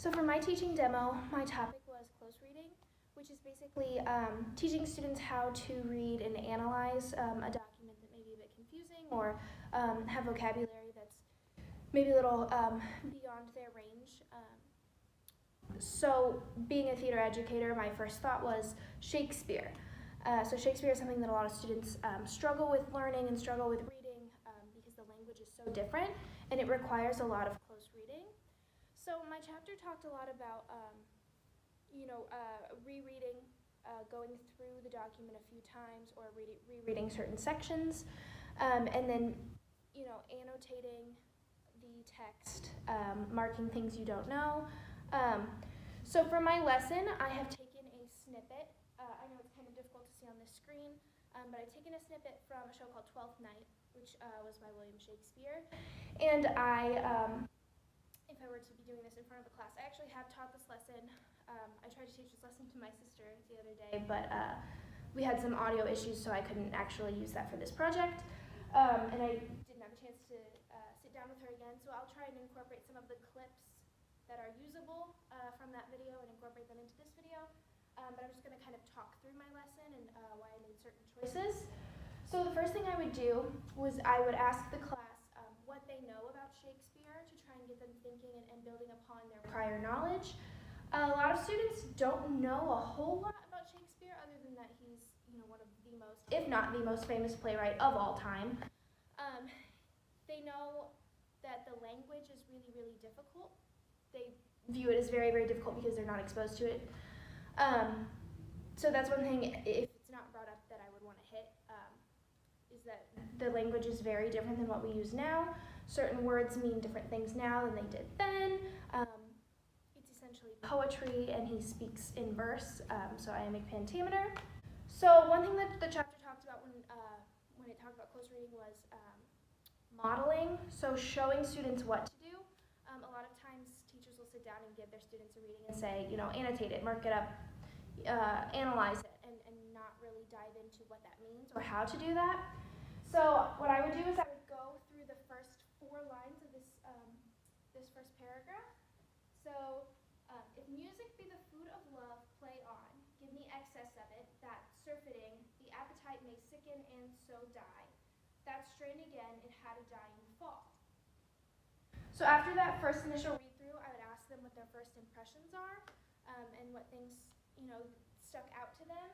So for my teaching demo, my topic was close reading, which is basically teaching students how to read and analyze a document that may be a bit confusing or have vocabulary that's maybe a little beyond their range. So being a theater educator, my first thought was Shakespeare. So Shakespeare is something that a lot of students struggle with learning and struggle with reading because the language is so different and it requires a lot of close reading. So my chapter talked a lot about, rereading, going through the document a few times or rereading certain sections, and then, annotating the text, marking things you don't know. So for my lesson, I have taken a snippet. I know it's kind of difficult to see on this screen, but I've taken a snippet from a show called Twelfth Night, which was by William Shakespeare. And if I were to be doing this in front of a class, I actually have taught this lesson. I tried to teach this lesson to my sister the other day, but we had some audio issues, so I couldn't actually use that for this project. And I didn't have a chance to sit down with her again, so I'll try and incorporate some of the clips that are usable from that video and incorporate them into this video. But I'm just going to kind of talk through my lesson and why I made certain choices. So the first thing I would do was I would ask the class what they know about Shakespeare to try and get them thinking and building upon their prior knowledge. A lot of students don't know a whole lot about Shakespeare other than that he's one of the most, if not the most famous playwright of all time. They know that the language is really, really difficult. They view it as very, very difficult because they're not exposed to it. So that's one thing, if it's not brought up, that I would want to hit, is that the language is very different than what we use now. Certain words mean different things now than they did then. It's essentially poetry, and he speaks in verse, so iambic pentameter. So one thing that the chapter talked about when it talked about close reading was modeling, so showing students what to do. A lot of times teachers will sit down and give their students a reading and say, annotate it, mark it up, analyze it, and not really dive into what that means or how to do that. So what I would do is I would go through the first 4 lines of this first paragraph. So if music be the food of love, play on, give me excess of it, that surfeiting, the appetite may sicken and so die. That strain again, it had a dying fall. So after that first initial read-through, I would ask them what their first impressions are, and what things, stuck out to them.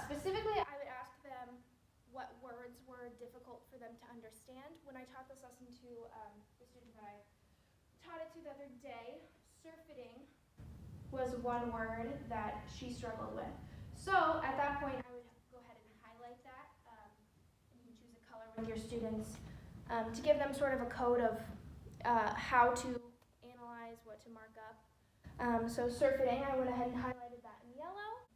Specifically, I would ask them what words were difficult for them to understand. When I taught this lesson to the student that I taught it to the other day, surfeiting was one word that she struggled with. So at that point, I would go ahead and highlight that. And you can choose a color with your students to give them sort of a code of how to analyze, what to mark up. So surfeiting, I went ahead and highlighted that in yellow.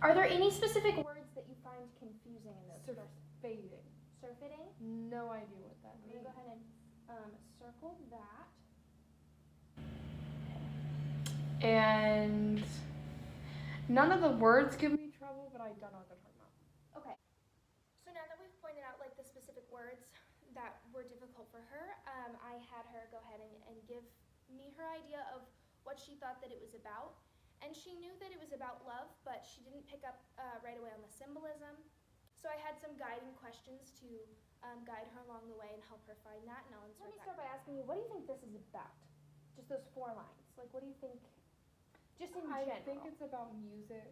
Are there any specific words that you find confusing in this? Surfeiting. Surfeiting? No idea what that I'm going means. to go ahead and circle that. And none of the words give me trouble, but I don't know what they're talking about. Okay. So now that we've pointed out the specific words that were difficult for her, I had her go ahead and give me her idea of what she thought that it was about. And she knew that it was about love, but she didn't pick up right away on the symbolism. So I had some guiding questions to guide her along the way and help her find that. And let me start by asking you, what do you think this is about? Just those 4 lines. What do you think, just in general? I think it's about music,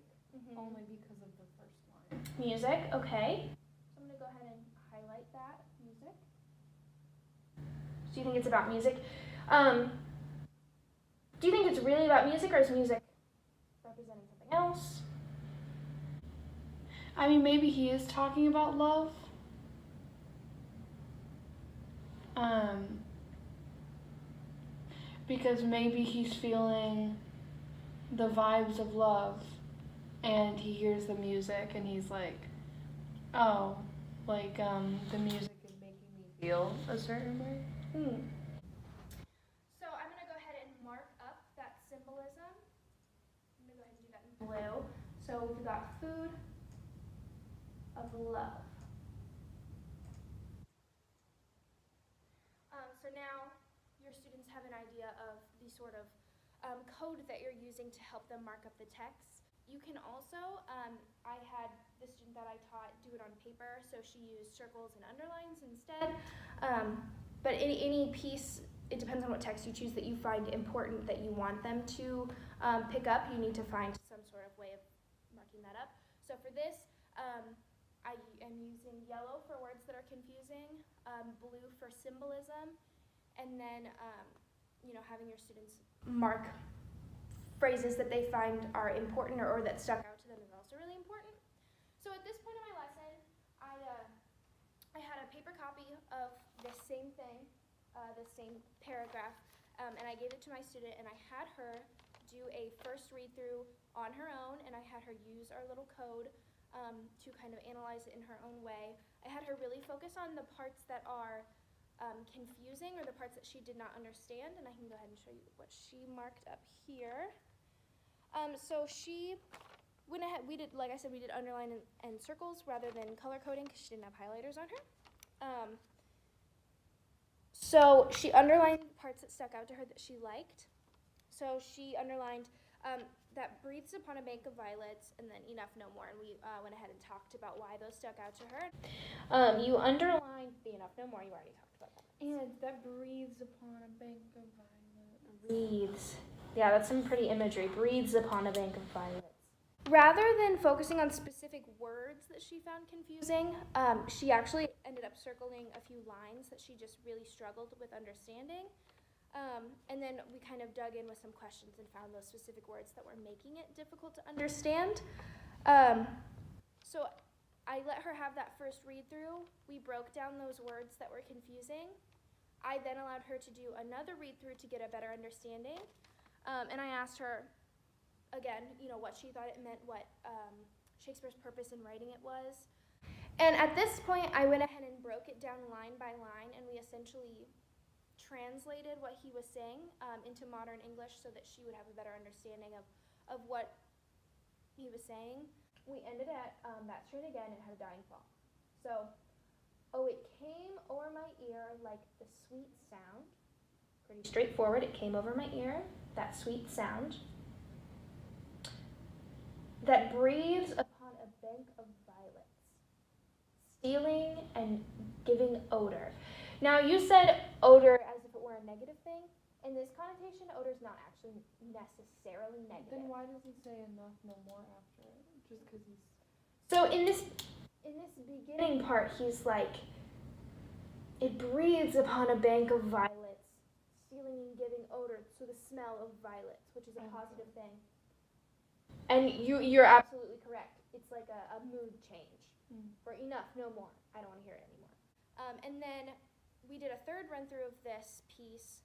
only because of the first line. Music, okay. So I'm going to go ahead and highlight that, music. So you think it's about music? Do you think it's really about music, or is music representing something else? I mean, maybe he is talking about love. Because maybe he's feeling the vibes of love, and he hears the music, and he's like, oh, the music is making me feel a certain way. So I'm going to go ahead and mark up that symbolism. I'm going to go ahead and do that in blue. So we've got food of love. So now your students have an idea of the sort of code that you're using to help them mark up the text. You can also, I had the student that I taught do it on paper, so she used circles and underlines instead. But any piece, it depends on what text you choose that you find important that you want them to pick up. You need to find some sort of way of marking that up. So for this, I am using yellow for words that are confusing, blue for symbolism, and then having your students mark phrases that they find are important or that stuck out to them is also really important. So at this point in my lesson, I had a paper copy of this same thing, this same paragraph, and I gave it to my student, and I had her do a first read-through on her own, and I had her use our little code to kind of analyze it in her own way. I had her really focus on the parts that are confusing or the parts that she did not understand, and I can go ahead and show you what she marked up here. So she went ahead, like I said, we did underline and circles rather than color coding because she didn't have highlighters on her. So she underlined parts that stuck out to her that she liked. So she underlined that breathes upon a bank of violets, and then enough, no more. And we went ahead and talked about why those stuck out to her. You underlined the enough, no more. You already talked about that. And that breathes upon a bank of violets. Breathes. Yeah, that's some pretty imagery. Breathes upon a bank of violets. Rather than focusing on specific words that she found confusing, she actually ended up circling a few lines that she just really struggled with understanding. And then we kind of dug in with some questions and found those specific words that were making it difficult to understand. So I let her have that first read-through. We broke down those words that were confusing. I then allowed her to do another read-through to get a better understanding. And I asked her, again, what she thought it meant, what Shakespeare's purpose in writing it was. And at this point, I went ahead and broke it down line by line, and we essentially translated what he was saying into modern English so that she would have a better understanding of what he was saying. We ended at that strain again and had a dying fall. So, oh, it came over my ear like the sweet sound. Pretty straightforward. It came over my ear, that sweet sound, that breathes upon a bank of violets, stealing and giving odor. Now, you said odor as if it were a negative thing. In this connotation, odor is not actually necessarily negative. Then why does he say enough, no more after it? Just because he's... So in this beginning part, he's like, it breathes upon a bank of violets, stealing and giving odor, so the smell of violets, which is a positive thing. And you're absolutely correct. It's like a mood change. For enough, no more. I don't want to hear it anymore. And then we did a third run-through of this piece,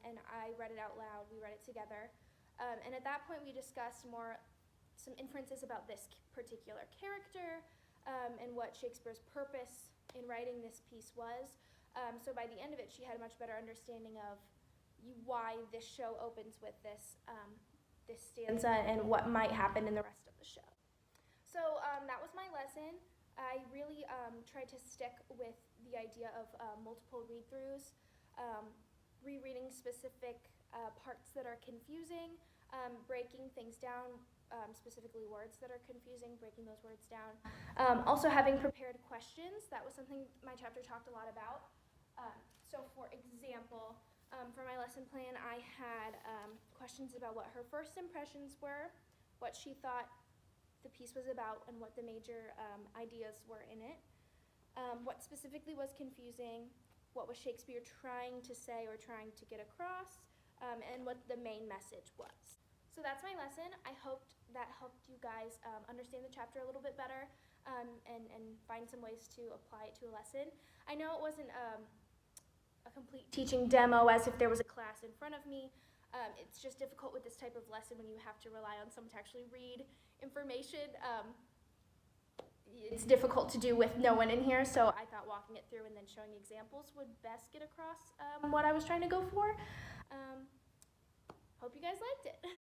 and I read it out loud. We read it together. And at that point, we discussed some inferences about this particular character and what Shakespeare's purpose in writing this piece was. So by the end of it, she had a much better understanding of why this show opens with this stanza and what might happen in the rest of the show. So that was my lesson. I really tried to stick with the idea of multiple read-throughs, rereading specific parts that are confusing, breaking things down, specifically words that are confusing, breaking those words down. Also having prepared questions. That was something my chapter talked a lot about. So for example, for my lesson plan, I had questions about what her first impressions were, what she thought the piece was about, and what the major ideas were in it. What specifically was confusing, what was Shakespeare trying to say or trying to get across, and what the main message was. So that's my lesson. I hoped that helped you guys understand the chapter a little bit better and find some ways to apply it to a lesson. I know it wasn't a complete teaching demo as if there was a class in front of me. It's just difficult with this type of lesson when you have to rely on someone to actually read information. It's difficult to do with no one in here, so I thought walking it through and then showing examples would best get across what I was trying to go for. Hope you guys liked it.